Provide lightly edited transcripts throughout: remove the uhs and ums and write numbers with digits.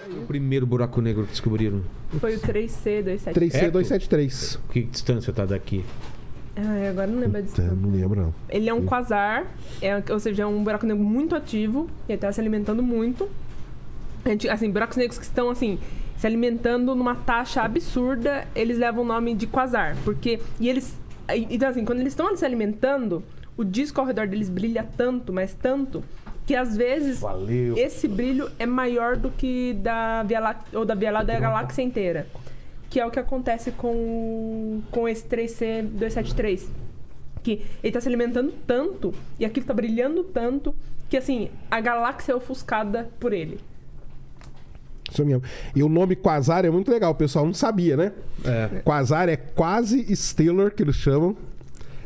O primeiro buraco negro que descobriram? Foi o 3C273. 3C273. Que distância tá daqui? Agora não lembro a distância. Não lembro, não. Ele é um quasar, ou seja, é um buraco negro muito ativo, e ele tá se alimentando muito. Assim, buracos negros que estão, assim, se alimentando numa taxa absurda, eles levam o nome de quasar. Então, assim, quando eles estão se alimentando, o disco ao redor deles brilha tanto, mas tanto, que às vezes esse brilho é maior do que da Via Láctea, ou da Via Láctea da galáxia inteira. Que é o que acontece com esse 3C273. Que ele tá se alimentando tanto, e aquilo tá brilhando tanto, que, assim, a galáxia é ofuscada por ele. Isso mesmo. E o nome quasar é muito legal, o pessoal não sabia, né? Quasar é quase stellar, que eles chamam,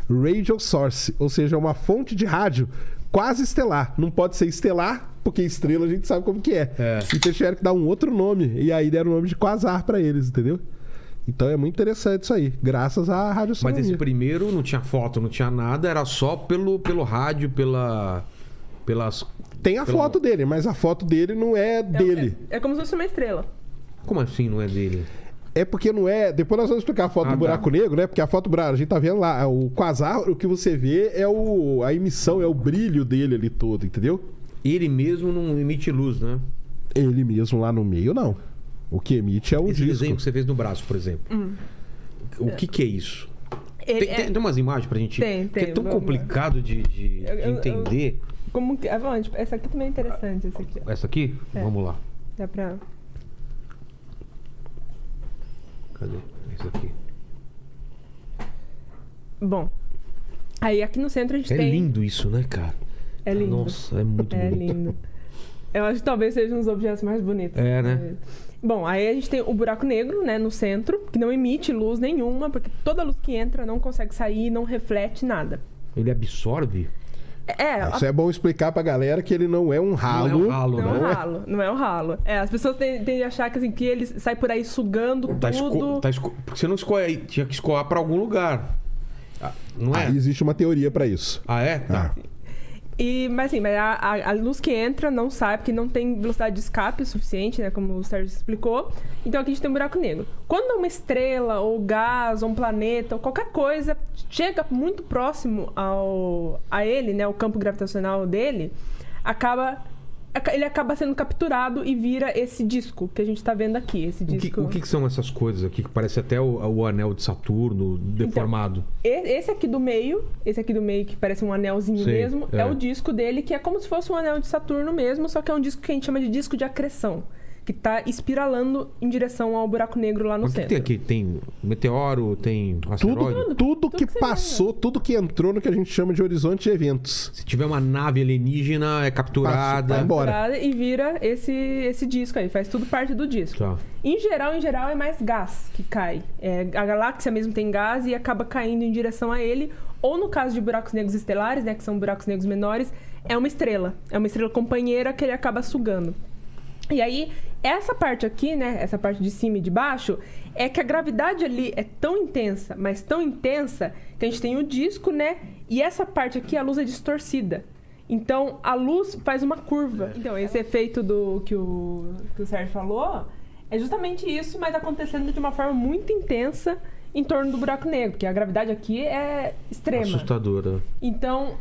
radio source, ou seja, uma fonte de rádio quase estelar. Não pode ser estelar, porque estrela a gente sabe como que é. Então eles tiveram que dar um outro nome, e aí deram o nome de quasar pra eles, entendeu? Então é muito interessante isso aí, graças à radioastronomia. Mas esse primeiro não tinha foto, não tinha nada, era só pelo rádio, pelas... Tem a foto dele, mas a foto dele não é dele. É como se fosse uma estrela. Como assim não é dele? É porque não é... Depois nós vamos explicar a foto do buraco negro, né? Porque a foto do buraco, a gente tá vendo lá, o quasar, o que você vê é a emissão, é o brilho dele ali todo, entendeu? Ele mesmo não emite luz, né? Ele mesmo lá no meio, não. O que emite é o Esse disco. desenho que você fez no braço, por exemplo. O que é isso? Tem umas imagens pra gente... Tem. Porque é tão complicado de entender. Como que... essa aqui também é interessante, essa aqui. Essa aqui? Vamos lá. Dá pra... Cadê? Essa aqui. Bom. Aí aqui no centro a gente tem... É lindo isso, né, cara? É lindo. Nossa, é muito bonito. É lindo. Eu acho que talvez seja um dos objetos mais bonitos. Né? Bom, aí a gente tem o buraco negro, né, no centro, que não emite luz nenhuma, porque toda luz que entra não consegue sair, não reflete nada. Ele absorve? Isso é bom explicar pra galera que ele não é um ralo. Não é um ralo, né? Não é um ralo. As pessoas tendem a achar que, assim, que ele sai por aí sugando tudo. Porque você não escoa, tinha que escoar pra algum lugar. Não é? Existe uma teoria pra isso. É? Tá. Mas assim, a luz que entra não sai, porque não tem velocidade de escape suficiente, né? Como o Sérgio explicou. Então aqui a gente tem um buraco negro. Quando uma estrela, ou gás, ou um planeta, ou qualquer coisa chega muito próximo a ele, né? O campo gravitacional dele, ele acaba sendo capturado e vira esse disco que a gente tá vendo aqui. Esse disco. O que são essas coisas aqui? Que parece até o anel de Saturno deformado. Então, esse aqui do meio, que parece um anelzinho mesmo, é o disco dele, que é como se fosse um anel de Saturno mesmo, só que é um disco que a gente chama de disco de acreção, que tá espiralando em direção ao buraco negro lá no centro. O que tem aqui? Tem meteoro, tem asteroide? Tudo que passou, tudo que entrou no que a gente chama de horizonte de eventos. Se tiver uma nave alienígena, é capturada. Vai embora. E vira esse disco aí, faz tudo parte do disco. Tá. Em geral, é mais gás que cai. A galáxia mesmo tem gás e acaba caindo em direção a ele. Ou no caso de buracos negros estelares, né, que são buracos negros menores, é uma estrela. É uma estrela companheira que ele acaba sugando. E aí, essa parte aqui, né, essa parte de cima e de baixo, é que a gravidade ali é tão intensa, mas tão intensa, que a gente tem o disco, né, e essa parte aqui, a luz é distorcida. Então, a luz faz uma curva. Então, esse efeito que o Sérgio falou é justamente isso, mas acontecendo de uma forma muito intensa em torno do buraco negro, porque a gravidade aqui é extrema. Assustadora. Então,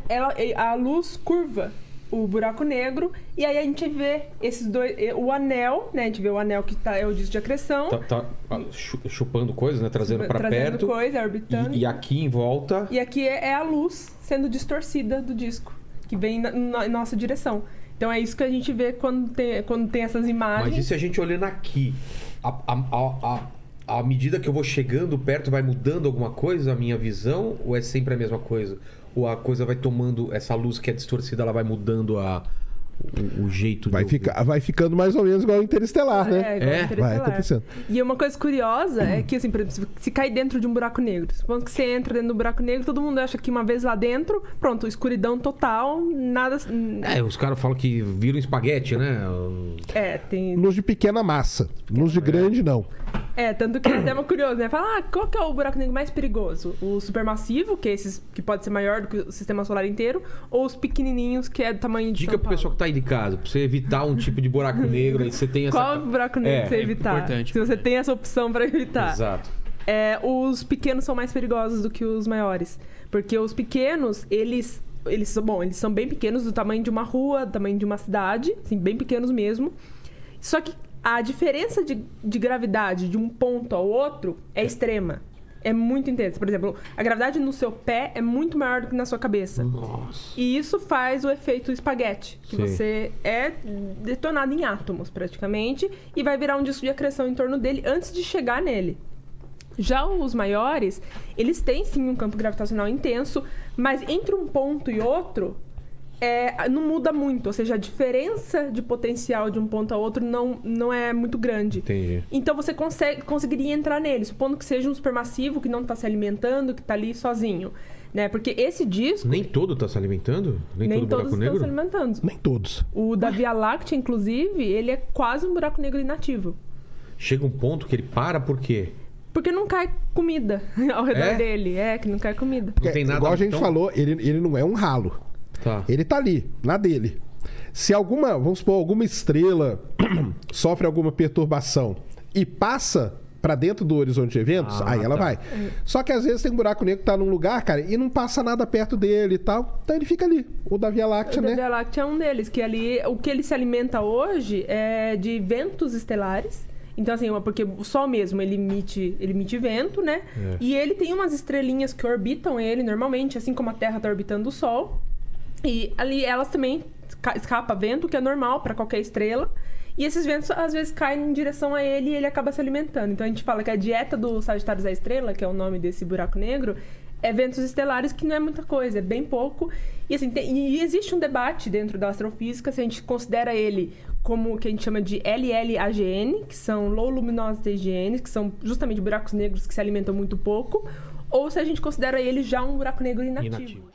a luz curva o buraco negro, e aí a gente vê esses dois, o anel, né? A gente vê o anel que é o disco de acreção. Tá chupando coisas, né? Trazendo pra perto. Trazendo coisa, orbitando. E aqui em volta... E aqui é a luz sendo distorcida do disco, que vem na nossa direção. Então é isso que a gente vê quando tem essas imagens. Mas e se a gente olhando aqui, à medida que eu vou chegando perto, vai mudando alguma coisa a minha visão? Ou é sempre a mesma coisa? Ou a coisa vai tomando... Essa luz que é distorcida, ela vai mudando o jeito... Vai ficando mais ou menos igual ao Interestelar, né? Igual ao Interestelar. Vai acontecendo. E uma coisa curiosa é que, assim, por exemplo, se cai dentro de um buraco negro, supondo que você entra dentro do buraco negro, todo mundo acha que uma vez lá dentro, pronto, escuridão total, nada... os caras falam que viram espaguete, né? Tem... Luz de pequena massa. Luz de grande, não. Tanto que é até uma curioso, né? Fala, qual que é o buraco negro mais perigoso? O supermassivo, que é esses que pode ser maior do que o sistema solar inteiro, ou os pequenininhos, que é do tamanho de Dica São pro Paulo? pessoal que tá aí de casa, pra você evitar um tipo de buraco negro, aí você tem essa... Qual buraco negro pra você evitar? Importante. Se você tem essa opção pra evitar. Exato. Os pequenos são mais perigosos do que os maiores. Porque os pequenos, eles são bem pequenos, do tamanho de uma rua, do tamanho de uma cidade, assim, bem pequenos mesmo. Só que a diferença de gravidade de um ponto ao outro é extrema. É muito intensa. Por exemplo, a gravidade no seu pé é muito maior do que na sua cabeça. Nossa. E isso faz o efeito espaguete, que Sim. você é detonado em átomos, praticamente, e vai virar um disco de acreção em torno dele antes de chegar nele. Já os maiores, eles têm sim um campo gravitacional intenso, mas entre um ponto e outro, não muda muito. Ou seja, a diferença de potencial de um ponto a outro não é muito grande. Entendi. Então você conseguiria entrar nele, supondo que seja um supermassivo que não está se alimentando, que está ali sozinho. Né? Porque esse disco... Nem todo tá se alimentando? Nem todo todos buraco estão negro? se alimentando. Nem todos. O da Via Láctea, inclusive, ele é quase um buraco negro inativo. Chega um ponto que ele para, por quê? Porque não cai comida ao redor dele. Que não cai comida. Não tem nada... Igual a gente então- falou, ele não é um ralo. Tá. Ele tá ali, na dele. Se vamos supor, alguma estrela sofre alguma perturbação e passa pra dentro do horizonte de eventos, aí ela vai. Só que às vezes tem um buraco negro que tá num lugar, cara, e não passa nada perto dele e tal. Então ele fica ali. O da Via Láctea, O da né? Via Láctea é um deles, que ali, o que ele se alimenta hoje é de ventos estelares. Então, assim, porque o Sol mesmo, ele emite vento, né? E ele tem umas estrelinhas que orbitam ele normalmente, assim como a Terra tá orbitando o Sol. E ali elas também escapa vento, que é normal para qualquer estrela. E esses ventos, às vezes, caem em direção a ele e ele acaba se alimentando. Então, a gente fala que a dieta do Sagitários da Estrela, que é o nome desse buraco negro, é ventos estelares, que não é muita coisa, é bem pouco. E, assim, e existe um debate dentro da astrofísica se a gente considera ele como o que a gente chama de LLAGN, que são Low Luminosity GN, que são justamente buracos negros que se alimentam muito pouco, ou se a gente considera ele já um buraco negro inativo.